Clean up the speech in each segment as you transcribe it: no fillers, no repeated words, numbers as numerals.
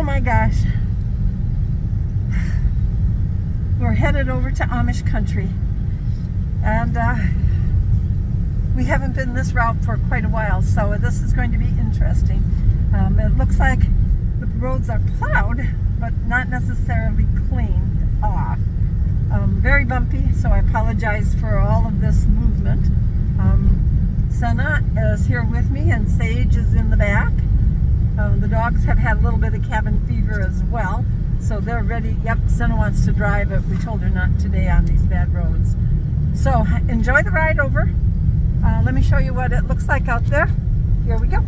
Oh my gosh. We're headed over to Amish country. And we haven't been this route for quite a while, so this is going to be interesting. It looks like the roads are plowed, but not necessarily cleaned off. Very bumpy, so I apologize for all of this movement. Senna is here with me, and Sage is in the back. The dogs have had a little bit of cabin fever as well, so they're ready. Yep, Senna wants to drive, but we told her not today on these bad roads. So enjoy the ride over. Let me show you what it looks like out there. Here we go.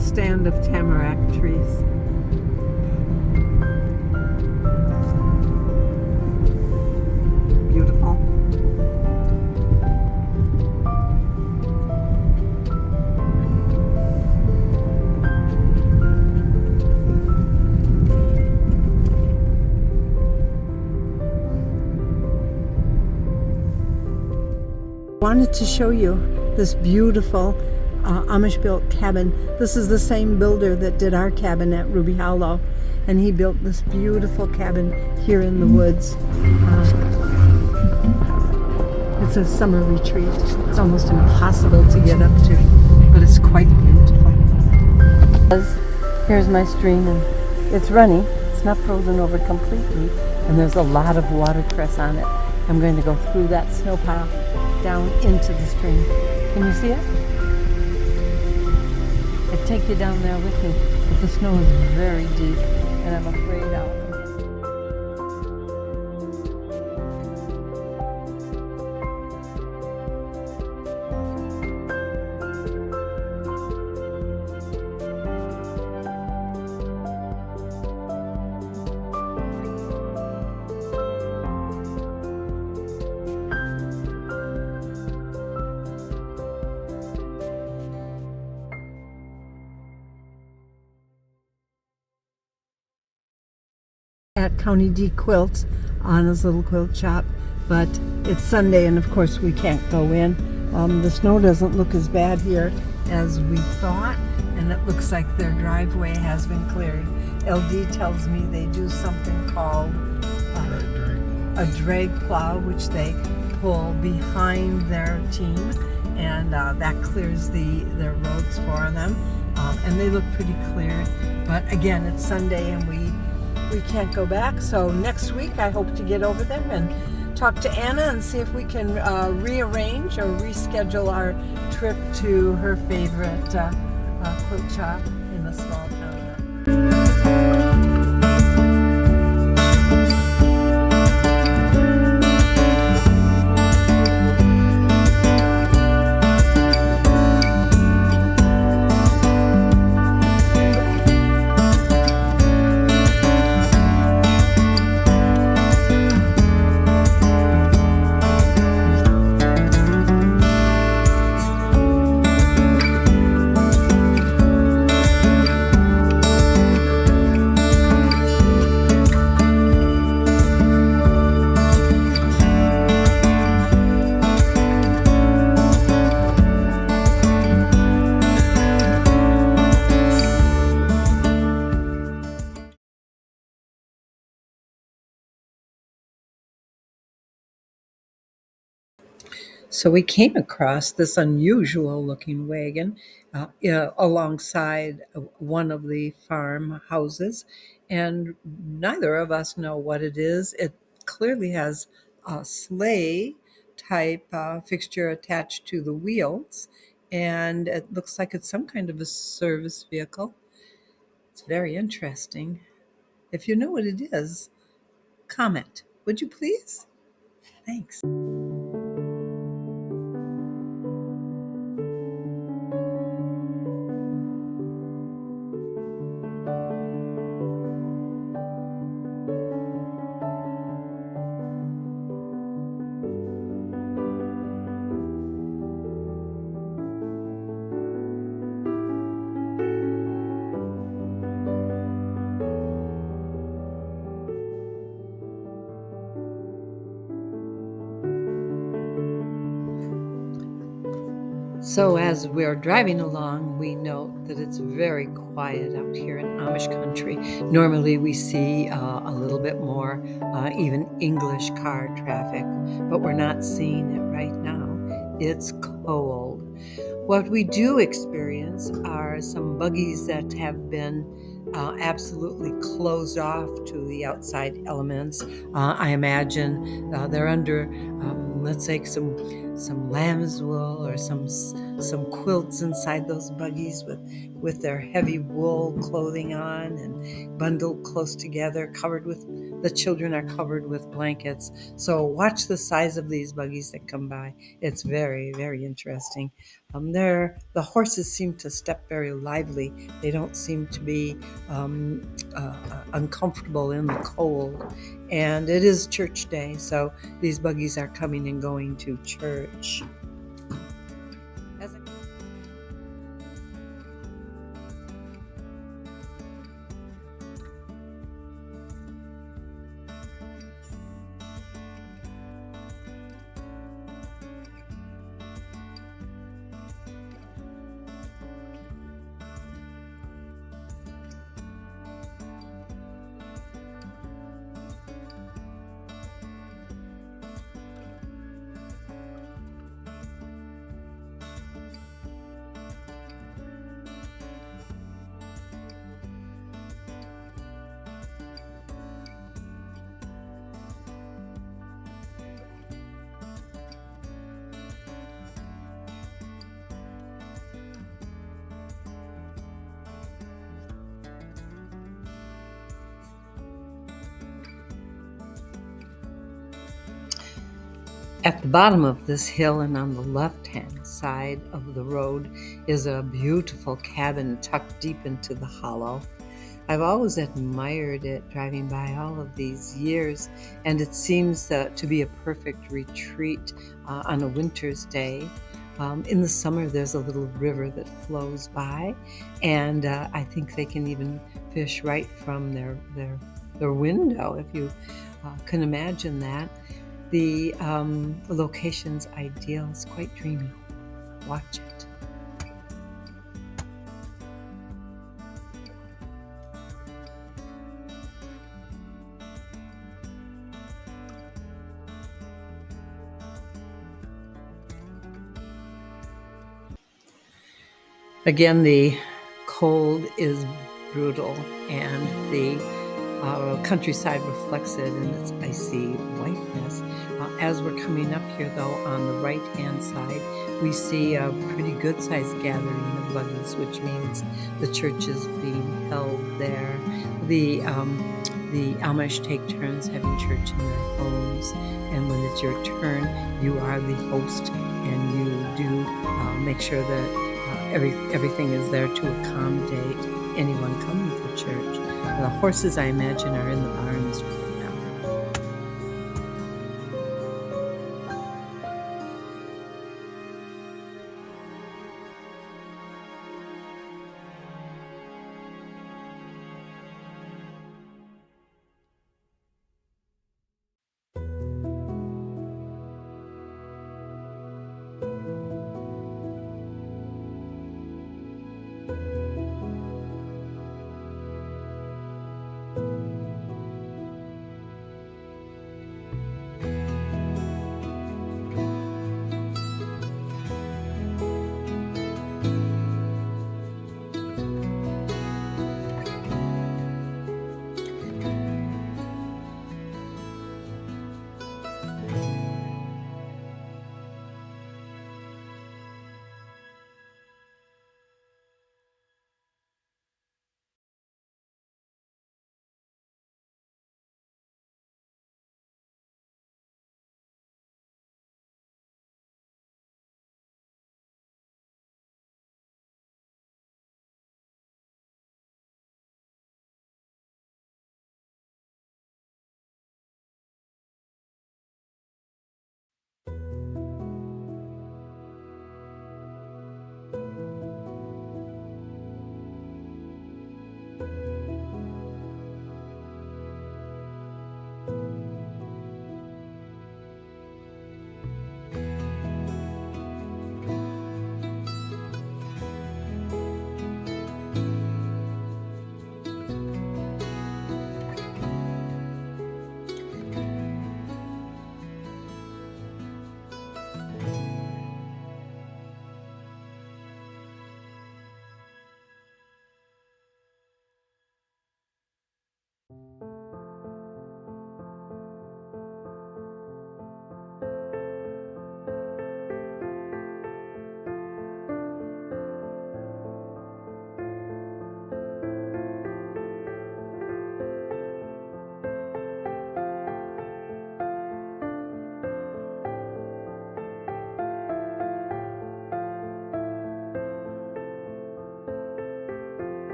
Stand of Tamarack trees. Beautiful. Wanted to show you this beautiful Amish built cabin. This is the same builder that did our cabin at Ruby Hollow, and he built this beautiful cabin here in the woods. It's a summer retreat. It's almost impossible to get up to, but it's quite beautiful. Here's my stream, and it's running. It's not frozen over completely, and there's a lot of watercress on it. I'm going to go through that snow pile down into the stream. Can you see it? I'd take you down there with me, but the snow is very deep, and I'm afraid I'll... At County D Quilts on his little quilt shop, but it's Sunday and of course we can't go in. The snow doesn't look as bad here as we thought, and it looks like their driveway has been cleared. LD tells me they do something called a drag plow, which they pull behind their team, and that clears their roads for them, and they look pretty cleared. But again, it's Sunday and we can't go back, so next week I hope to get over there and talk to Anna and see if we can rearrange or reschedule our trip to her favorite quilt shop in the small town. So we came across this unusual looking wagon alongside one of the farm houses, and neither of us know what it is. It clearly has a sleigh type fixture attached to the wheels, and it looks like it's some kind of a service vehicle. It's very interesting. If you know what it is, comment, would you please? Thanks. So, as we're driving along, we note that it's very quiet out here in Amish country. Normally, we see a little bit more, even English car traffic, but we're not seeing it right now. It's cold. What we do experience are some buggies that have been absolutely closed off to the outside elements. I imagine they're under, let's say, some lamb's wool or some quilts inside those buggies with their heavy wool clothing on and bundled close together, covered with the children are covered with blankets. So watch the size of these buggies that come by. It's very, very interesting. The horses seem to step very lively. They don't seem to be uncomfortable in the cold. And it is church day, so these buggies are coming and going to church. As I- At the bottom of this hill and on the left-hand side of the road is a beautiful cabin tucked deep into the hollow. I've always admired it driving by all of these years, and it seems to be a perfect retreat on a winter's day. In the summer, there's a little river that flows by, and I think they can even fish right from their window, if you can imagine that. The location's ideal. It's quite dreamy. Watch it. Again, the cold is brutal, and the countryside reflects it in its icy whiteness. As we're coming up here, though, on the right-hand side, we see a pretty good-sized gathering of buggies, which means the church is being held there. The Amish take turns having church in their homes, and when it's your turn, you are the host, and you do make sure that everything is there to accommodate anyone coming for church. The horses, I imagine, are in the barns right now.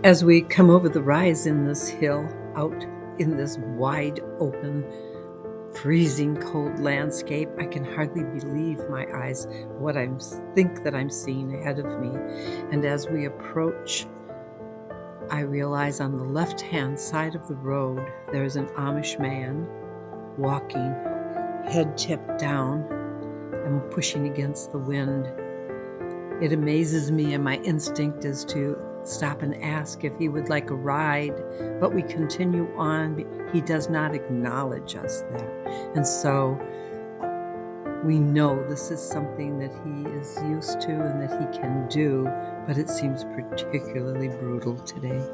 As we come over the rise in this hill, out in this wide open, freezing cold landscape, I can hardly believe my eyes, what I think that I'm seeing ahead of me. And as we approach, I realize on the left-hand side of the road, there's an Amish man walking, head tipped down and pushing against the wind. It amazes me, and my instinct is to stop and ask if he would like a ride, but we continue on. He does not acknowledge us there. And so we know this is something that he is used to and that he can do, but it seems particularly brutal today.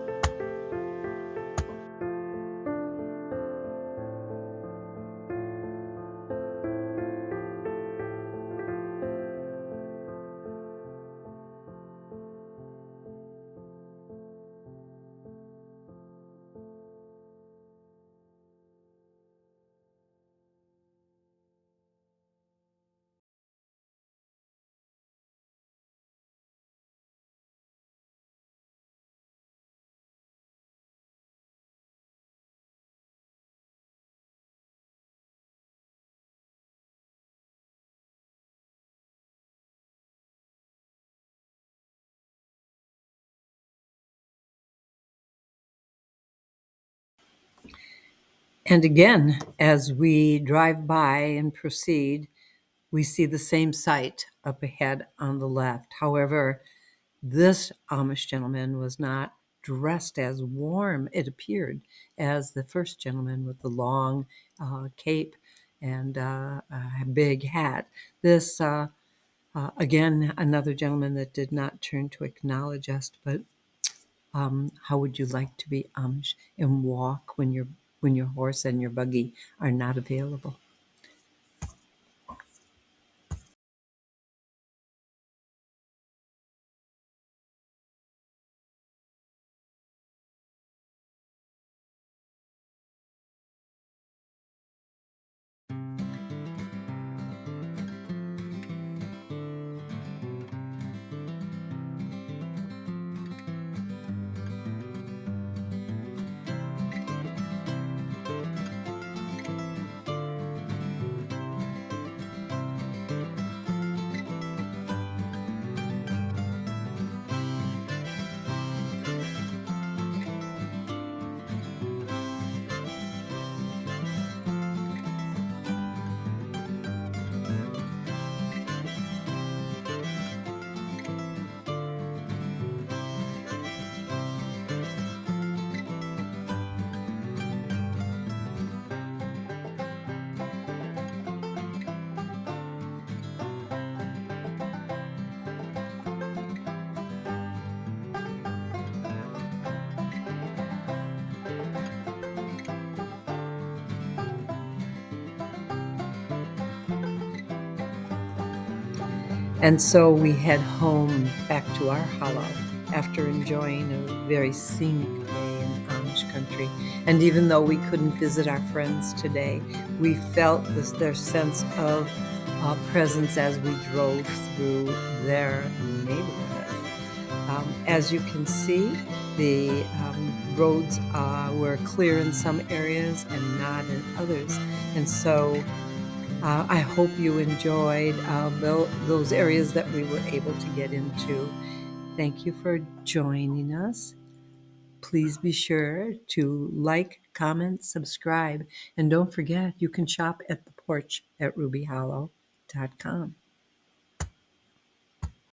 And again, as we drive by and proceed, we see the same sight up ahead on the left. However, this Amish gentleman was not dressed as warm, it appeared, as the first gentleman with the long cape and a big hat. This, again, another gentleman that did not turn to acknowledge us, but how would you like to be Amish and walk when your horse and your buggy are not available? And so we head home back to our hollow after enjoying a very scenic day in Amish country. And even though we couldn't visit our friends today, we felt their sense of presence as we drove through their neighborhood. As you can see, the roads were clear in some areas and not in others. And so I hope you enjoyed those areas that we were able to get into. Thank you for joining us. Please be sure to like, comment, subscribe, and don't forget you can shop at the porch at rubyhollow.com.